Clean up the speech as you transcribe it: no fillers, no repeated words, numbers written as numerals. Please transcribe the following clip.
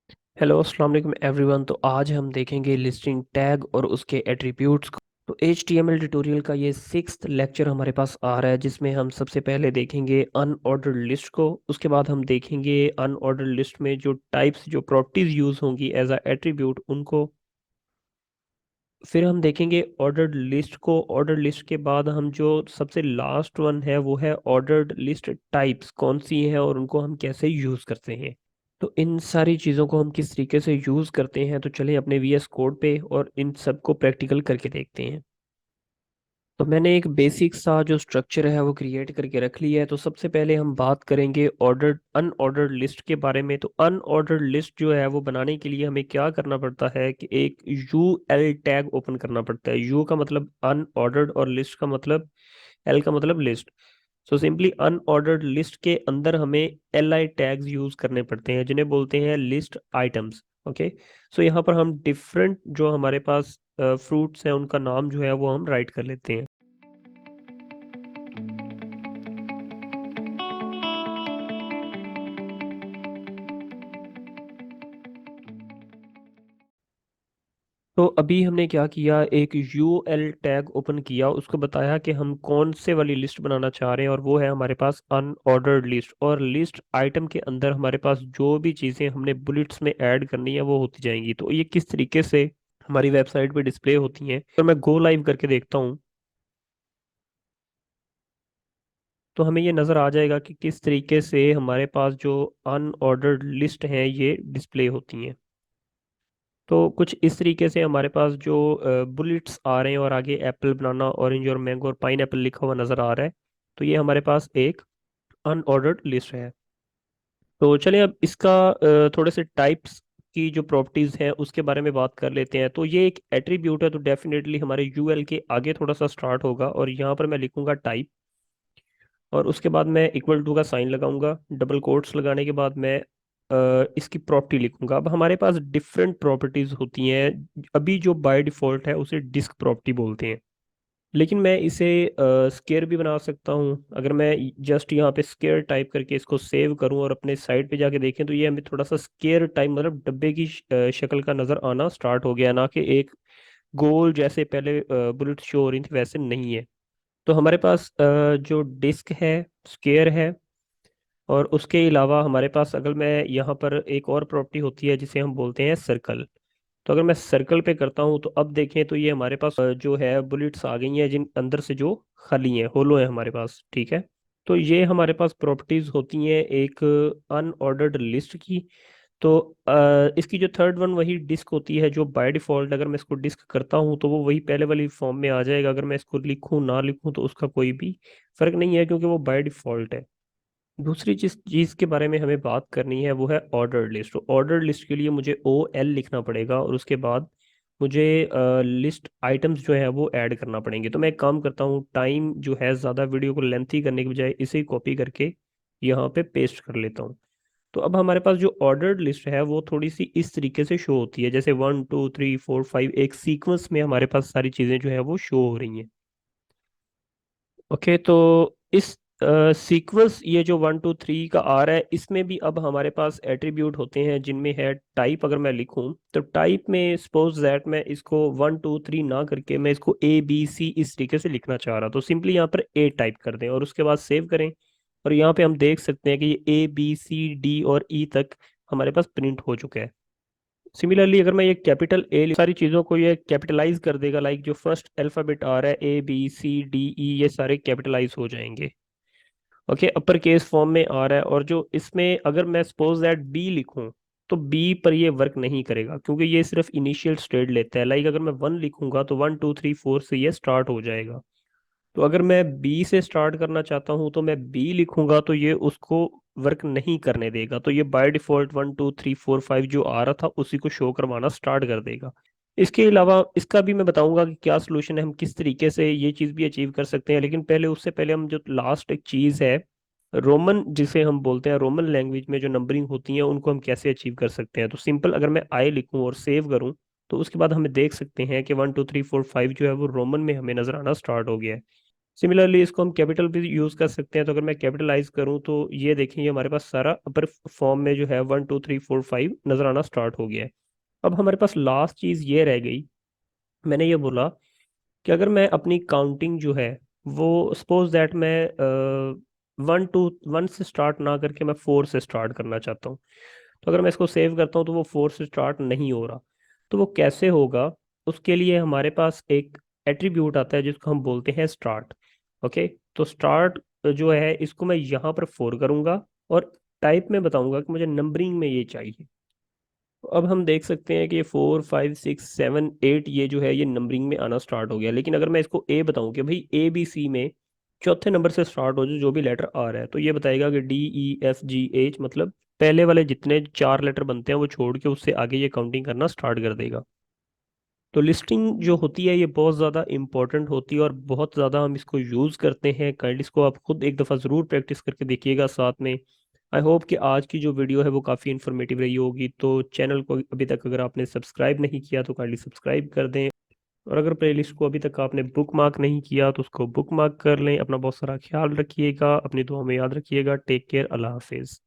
Hello अस्सलाम वालेकुम everyone. तो आज हम देखेंगे लिस्टिंग टैग और उसके एट्रीब्यूट्स को। तो HTML ट्यूटोरियल का ये सिक्स्थ लेक्चर हमारे पास आ रहा है, जिसमें हम सबसे पहले देखेंगे अनऑर्डर्ड लिस्ट को। उसके बाद हम देखेंगे अनऑर्डर्ड लिस्ट में जो टाइप्स जो प्रॉपर्टीज यूज होंगी एज अ एट्रीब्यूट उनको। फिर हम देखेंगे ऑर्डर्ड लिस्ट को। ऑर्डर्ड लिस्ट के बाद हम जो सबसे लास्ट वन है वो है ऑर्डर्ड लिस्ट टाइप्स कौन सी है और उनको हम कैसे यूज करते हैं। तो इन सारी चीज़ों को हम किस तरीके से यूज़ करते हैं, तो चलिए अपने VS कोड पे और इन सबको प्रैक्टिकल करके देखते हैं। तो मैंने एक बेसिक सा जो स्ट्रक्चर है वो क्रिएट करके रख लिया है। तो सबसे पहले हम बात करेंगे ऑर्डर्ड अनऑर्डर्ड लिस्ट के बारे में। तो अनऑर्डर्ड लिस्ट जो है वो बनाने के लिए हमें क्या करना पड़ता है कि एक UL टैग ओपन करना पड़ता है। यू का मतलब अनऑर्डर्ड और लिस्ट का मतलब L का मतलब list. So simply unordered list के अंदर हमें LI टैग्स यूज करने पड़ते हैं जिन्हें बोलते हैं लिस्ट आइटम्स। ओके। सो यहाँ पर हम डिफरेंट जो हमारे पास फ्रूट्स हैं उनका नाम जो है वो हम राइट कर लेते हैं। तो अभी हमने क्या किया, एक UL टैग ओपन किया, उसको बताया कि हम कौन से वाली लिस्ट बनाना चाह रहे हैं और वो है हमारे पास अनऑर्डर्ड लिस्ट। और लिस्ट आइटम के अंदर हमारे पास जो भी चीज़ें हमने बुलेट्स में ऐड करनी है वो होती जाएंगी। तो ये किस तरीके से हमारी वेबसाइट पे डिस्प्ले होती हैं, तो मैं गो लाइव करके देखता हूँ तो हमें ये नज़र आ जाएगा कि किस तरीके से हमारे पास जो अनऑर्डर्ड लिस्ट हैं ये डिस्प्ले होती हैं। तो कुछ इस तरीके से हमारे पास जो बुलेट्स आ रहे हैं और आगे एप्पल बनाना ऑरेंज और मैंगो और पाइन एप्पल लिखा हुआ नज़र आ रहा है। तो ये हमारे पास एक अनऑर्डर्ड लिस्ट है। तो चलिए अब इसका थोड़े से टाइप्स की जो प्रॉपर्टीज हैं उसके बारे में बात कर लेते हैं। तो ये एक एट्रीब्यूट है तो डेफिनेटली हमारे UL के आगे थोड़ा सा स्टार्ट होगा और यहाँ पर मैं लिखूंगा टाइप और उसके बाद मैं इक्वल टू का साइन लगाऊंगा। डबल कोट्स लगाने के बाद मैं इसकी प्रॉपर्टी लिखूंगा। अब हमारे पास डिफरेंट प्रॉपर्टीज होती हैं। अभी जो बाय डिफॉल्ट है उसे डिस्क प्रॉपर्टी बोलते हैं, लेकिन मैं इसे स्केयर भी बना सकता हूँ। अगर मैं जस्ट यहाँ पे स्केयर टाइप करके इसको सेव करूँ और अपने साइट पे जाके देखें तो ये हमें थोड़ा सा स्केयर टाइप मतलब डब्बे की शक्ल का नज़र आना स्टार्ट हो गया, ना कि एक गोल जैसे पहले बुलेट शो हो रही थी वैसे नहीं है। तो हमारे पास जो डिस्क है, स्केयर है, और उसके अलावा हमारे पास अगर मैं यहाँ पर एक और प्रॉपर्टी होती है जिसे हम बोलते हैं सर्कल। तो अगर मैं सर्कल पे करता हूँ तो अब देखें तो ये हमारे पास जो है बुलेट्स आ गई हैं जिन अंदर से जो खाली हैं, होलो है हमारे पास। ठीक है। तो ये हमारे पास प्रॉपर्टीज होती हैं एक अनऑर्डर्ड लिस्ट की। तो इसकी जो थर्ड वन वही डिस्क होती है जो बाय डिफॉल्ट अगर मैं इसको डिस्क करता हूँ तो वो वही पहले वाली फॉर्म में आ जाएगा। अगर मैं इसको लिखूँ ना लिखूँ तो उसका कोई भी फर्क नहीं है क्योंकि वो बाय डिफॉल्ट है। दूसरी जिस चीज़ के बारे में हमें बात करनी है वो है ऑर्डर लिस्ट। तो ऑर्डर लिस्ट के लिए मुझे OL लिखना पड़ेगा और उसके बाद मुझे लिस्ट आइटम्स जो है वो ऐड करना पड़ेंगे। तो मैं एक काम करता हूँ, टाइम जो है ज़्यादा वीडियो को लेंथी करने के बजाय इसे कॉपी करके यहाँ पे पेस्ट कर लेता हूँ। तो अब हमारे पास जो ऑर्डर्ड लिस्ट है वो थोड़ी सी इस तरीके से शो होती है, जैसे 1 2 3 4 5 एक सीक्वेंस में हमारे पास सारी चीज़ें जो है वो शो हो रही हैं। ओके। तो इस सीक्वेंस ये जो 1 2 3 का आ रहा है इसमें भी अब हमारे पास एट्रीब्यूट होते हैं जिनमें है टाइप। अगर मैं लिखूं तो टाइप में सपोज दैट मैं इसको 1 2 3 ना करके मैं इसको ABC इस तरीके से लिखना चाह रहा, तो सिंपली यहाँ पर A टाइप कर दें और उसके बाद सेव करें। और यहाँ पे हम देख सकते हैं कि ये ABCD और E तक हमारे पास प्रिंट हो चुका है। सिमिलरली अगर मैं ये कैपिटल A सारी चीज़ों को ये कैपिटलाइज कर देगा, लाइक जो फर्स्ट अल्फ़ाबेट आ रहा है ABCDE ये सारे कैपिटलाइज हो जाएंगे। ओके, अपर केस फॉर्म में आ रहा है। और जो इसमें अगर मैं सपोज दैट बी लिखूं तो बी पर ये वर्क नहीं करेगा क्योंकि ये सिर्फ इनिशियल स्टेट लेता है। लाइक अगर मैं 1 लिखूंगा तो 1 2 3 4 से ये स्टार्ट हो जाएगा। तो अगर मैं बी से स्टार्ट करना चाहता हूँ तो मैं बी लिखूंगा तो ये उसको वर्क नहीं करने देगा। तो ये बाय डिफॉल्ट 1 2 3 4 5 जो आ रहा था उसी को शो करवाना स्टार्ट कर देगा। इसके अलावा इसका भी मैं बताऊंगा कि क्या सोल्यूशन है, हम किस तरीके से ये चीज़ भी अचीव कर सकते हैं। लेकिन पहले उससे पहले हम जो लास्ट एक चीज़ है रोमन जिसे हम बोलते हैं, रोमन लैंग्वेज में जो नंबरिंग होती है उनको हम कैसे अचीव कर सकते हैं। तो सिंपल अगर मैं आई लिखूं और सेव करूं तो उसके बाद हमें देख सकते हैं कि 1 2 3 4 5 जो है वो रोमन में हमें नजर आना स्टार्ट हो गया है। सिमिलरली इसको हम कैपिटल भी यूज कर सकते हैं। तो अगर मैं कैपिटलाइज करूं तो ये देखें, ये हमारे पास सारा अपर फॉर्म में जो है 1 2 3 4 5 नजर आना स्टार्ट हो गया है। अब हमारे पास लास्ट चीज ये रह गई, मैंने ये बोला कि अगर मैं अपनी काउंटिंग जो है वो सपोज दैट मैं 1 से स्टार्ट ना करके मैं 4 से स्टार्ट करना चाहता हूँ। तो अगर मैं इसको सेव करता हूँ तो वो 4 से स्टार्ट नहीं हो रहा। तो वो कैसे होगा? उसके लिए हमारे पास एक एट्रीब्यूट आता है जिसको हम बोलते हैं स्टार्ट। ओके, तो स्टार्ट जो है इसको मैं यहाँ पर 4 करूंगा और टाइप में बताऊंगा कि मुझे नंबरिंग में ये चाहिए। तो अब हम देख सकते हैं कि ये 4 5 6 7 8 ये जो है ये नंबरिंग में आना स्टार्ट हो गया। लेकिन अगर मैं इसको ए बताऊं कि भाई ABC में चौथे नंबर से स्टार्ट हो जो जो भी लेटर आ रहा है, तो ये बताएगा कि DEFGH, मतलब पहले वाले जितने 4 लेटर बनते हैं वो छोड़ के उससे आगे ये काउंटिंग करना स्टार्ट कर देगा। तो लिस्टिंग जो होती है ये बहुत ज़्यादा इंपॉर्टेंट होती है और बहुत ज़्यादा हम इसको यूज़ करते हैं। काइंडली इसको आप खुद एक दफ़ा ज़रूर प्रैक्टिस करके देखिएगा साथ में। आई होप कि आज की जो वीडियो है वो काफ़ी इन्फॉर्मेटिव रही होगी। तो चैनल को अभी तक अगर आपने सब्सक्राइब नहीं किया तो काइंडली सब्सक्राइब कर दें। और अगर प्लेलिस्ट को अभी तक आपने बुक मार्क नहीं किया तो उसको बुक मार्क कर लें। अपना बहुत सारा ख्याल रखिएगा, अपनी दुआ में याद रखिएगा। टेक केयर, अल्लाह हाफिज़।